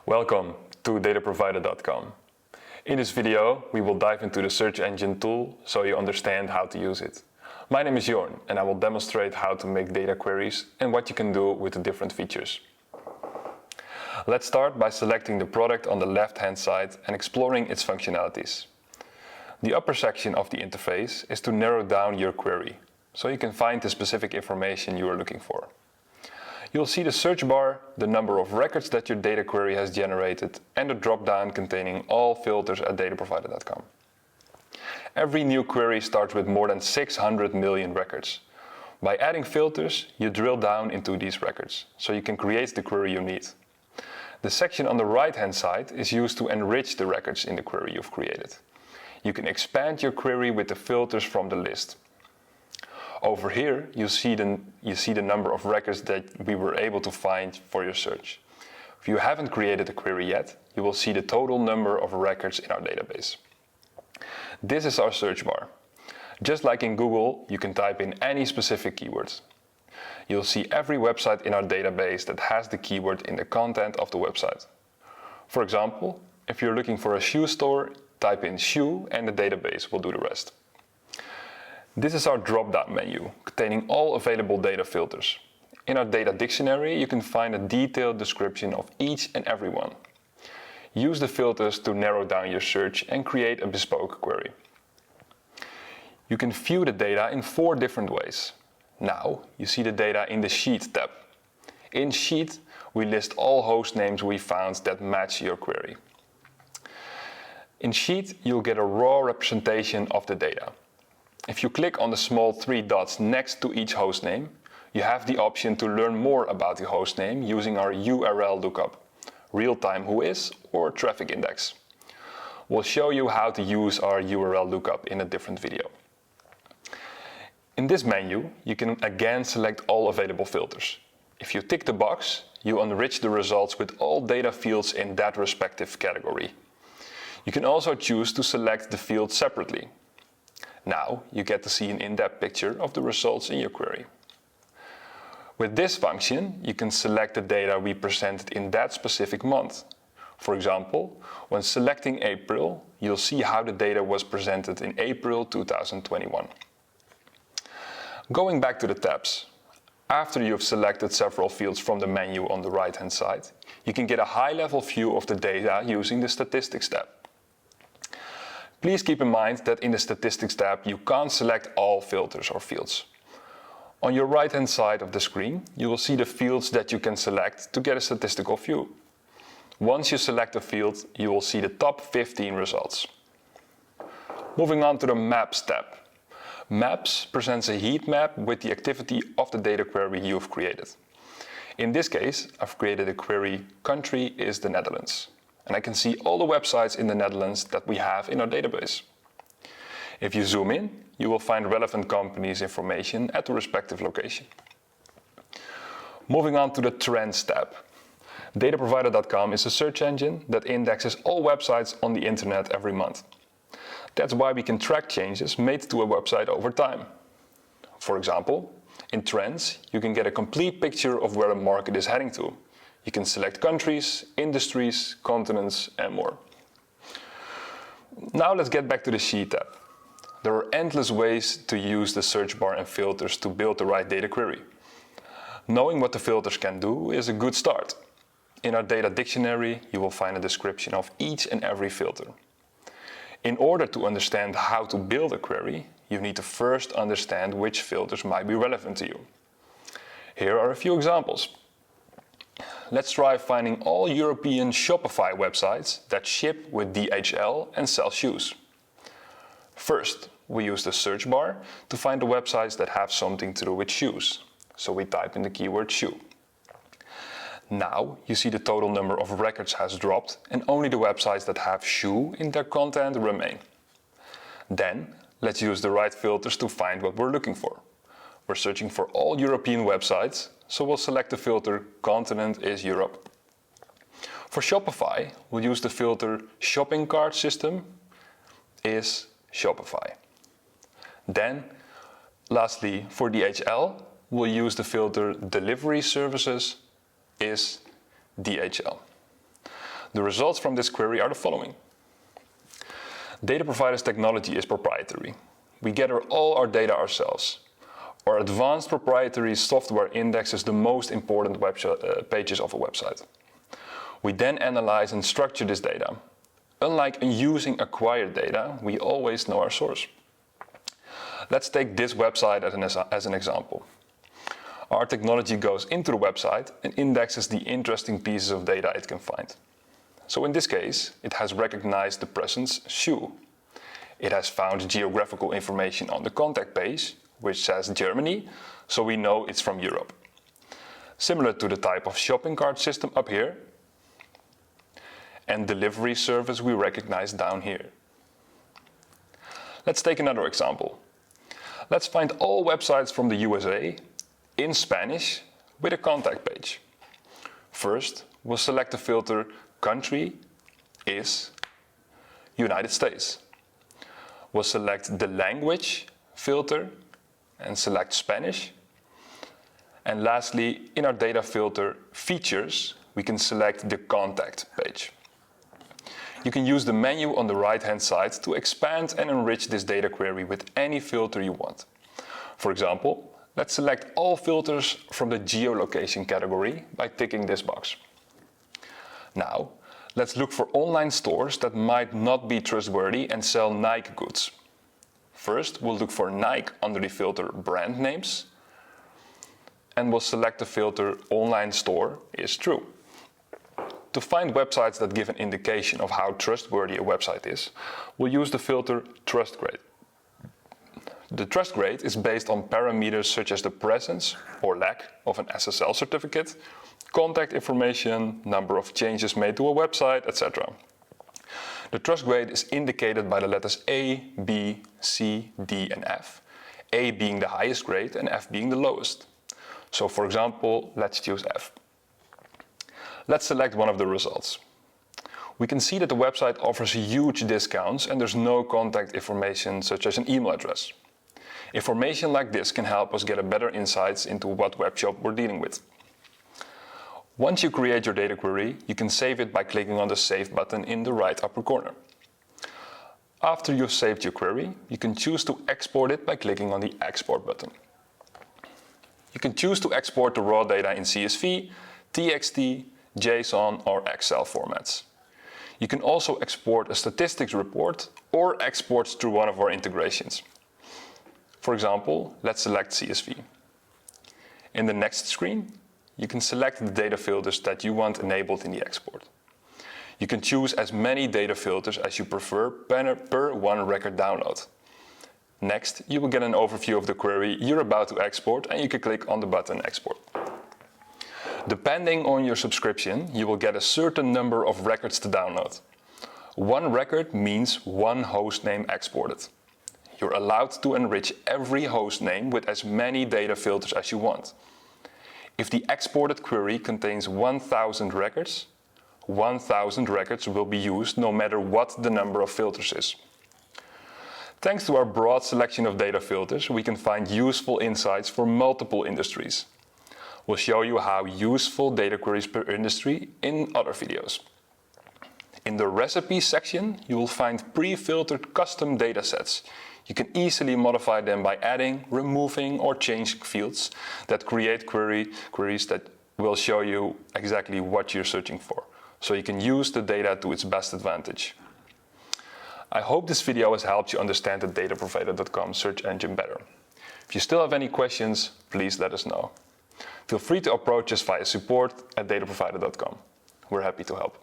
Welcome to dataprovider.com. In this video, we will dive into the search engine tool so you understand how to use it. My name is Jorn and I will demonstrate how to make data queries and what you can do with the different features. Let's start by selecting the product on the left-hand side and exploring its functionalities. The upper section of the interface is to narrow down your query, so you can find the specific information you are looking for. You'll see the search bar, the number of records that your data query has generated, and a drop-down containing all filters at dataprovider.com. Every new query starts with more than 600 million records. By adding filters, you drill down into these records, so you can create the query you need. The section on the right-hand side is used to enrich the records in the query you've created. You can expand your query with the filters from the list. Over here, you see the number of records that we were able to find for your search. If you haven't created a query yet, you will see the total number of records in our database. This is our search bar. Just like in Google, you can type in any specific keyword. You'll see every website in our database that has the keyword in the content of the website. For example, if you're looking for a shoe store, type in shoe and the database will do the rest. This is our drop-down menu, containing all available data filters. In our data dictionary, you can find a detailed description of each and every one. Use the filters to narrow down your search and create a bespoke query. You can view the data in 4 different ways. Now, you see the data in the Sheet tab. In Sheet, we list all host names we found that match your query. In Sheet, you'll get a raw representation of the data. If you click on the small 3 dots next to each hostname, you have the option to learn more about the hostname using our URL lookup, real-time whois or traffic index. We'll show you how to use our URL lookup in a different video. In this menu, you can again select all available filters. If you tick the box, you enrich the results with all data fields in that respective category. You can also choose to select the fields separately. Now you get to see an in-depth picture of the results in your query. With this function, you can select the data we presented in that specific month. For example, when selecting April, you'll see how the data was presented in April 2021. Going back to the tabs, after you've selected several fields from the menu on the right-hand side, you can get a high-level view of the data using the Statistics tab. Please keep in mind that in the Statistics tab, you can't select all filters or fields. On your right-hand side of the screen, you will see the fields that you can select to get a statistical view. Once you select a field, you will see the top 15 results. Moving on to the Maps tab. Maps presents a heat map with the activity of the data query you've created. In this case, I've created a query, country is the Netherlands. And I can see all the websites in the Netherlands that we have in our database. If you zoom in, you will find relevant companies' information at the respective location. Moving on to the Trends tab. Dataprovider.com is a search engine that indexes all websites on the internet every month. That's why we can track changes made to a website over time. For example, in Trends, you can get a complete picture of where a market is heading to. You can select countries, industries, continents, and more. Now let's get back to the Sheet tab. There are endless ways to use the search bar and filters to build the right data query. Knowing what the filters can do is a good start. In our data dictionary, you will find a description of each and every filter. In order to understand how to build a query, you need to first understand which filters might be relevant to you. Here are a few examples. Let's try finding all European Shopify websites that ship with DHL and sell shoes. First, we use the search bar to find the websites that have something to do with shoes. So we type in the keyword shoe. Now you see the total number of records has dropped and only the websites that have shoe in their content remain. Then let's use the right filters to find what we're looking for. We're searching for all European websites, so we'll select the filter Continent is Europe. For Shopify, we'll use the filter Shopping Cart System is Shopify. Then, lastly, for DHL, we'll use the filter Delivery Services is DHL. The results from this query are the following. Data provider's technology is proprietary. We gather all our data ourselves. Our advanced proprietary software indexes the most important pages of a website. We then analyze and structure this data. Unlike using acquired data, we always know our source. Let's take this website as an example. Our technology goes into the website and indexes the interesting pieces of data it can find. So in this case, it has recognized the presence shoe. It has found geographical information on the contact page, which says Germany, so we know it's from Europe. Similar to the type of shopping cart system up here, and delivery service we recognize down here. Let's take another example. Let's find all websites from the USA in Spanish with a contact page. First, we'll select the filter Country is United States. We'll select the language filter and select Spanish. And lastly, in our data filter Features, we can select the contact page. You can use the menu on the right-hand side to expand and enrich this data query with any filter you want. For example, let's select all filters from the geolocation category by ticking this box. Now, let's look for online stores that might not be trustworthy and sell Nike goods. First, we'll look for Nike under the filter Brand Names, and we'll select the filter Online Store is True. To find websites that give an indication of how trustworthy a website is, we'll use the filter Trust Grade. The trust grade is based on parameters such as the presence or lack of an SSL certificate, contact information, number of changes made to a website, etc. The trust grade is indicated by the letters A, B, C, D, and F, A being the highest grade and F being the lowest. So for example, let's choose F. Let's select one of the results. We can see that the website offers huge discounts and there's no contact information such as an email address. Information like this can help us get a better insights into what webshop we're dealing with. Once you create your data query, you can save it by clicking on the Save button in the right upper corner. After you've saved your query, you can choose to export it by clicking on the Export button. You can choose to export the raw data in CSV, TXT, JSON or Excel formats. You can also export a statistics report or exports through one of our integrations. For example, let's select CSV. In the next screen, you can select the data filters that you want enabled in the export. You can choose as many data filters as you prefer per one record download. Next, you will get an overview of the query you're about to export and you can click on the button Export. Depending on your subscription, you will get a certain number of records to download. One record means one host name exported. You're allowed to enrich every host name with as many data filters as you want. If the exported query contains 1,000 records, 1,000 records will be used no matter what the number of filters is. Thanks to our broad selection of data filters, we can find useful insights for multiple industries. We'll show you how useful data queries per industry in other videos. In the recipes section, you will find pre-filtered custom datasets. You can easily modify them by adding, removing or changing fields that create queries that will show you exactly what you're searching for, so you can use the data to its best advantage. I hope this video has helped you understand the dataprovider.com search engine better. If you still have any questions, please let us know. Feel free to approach us via support@dataprovider.com. We're happy to help.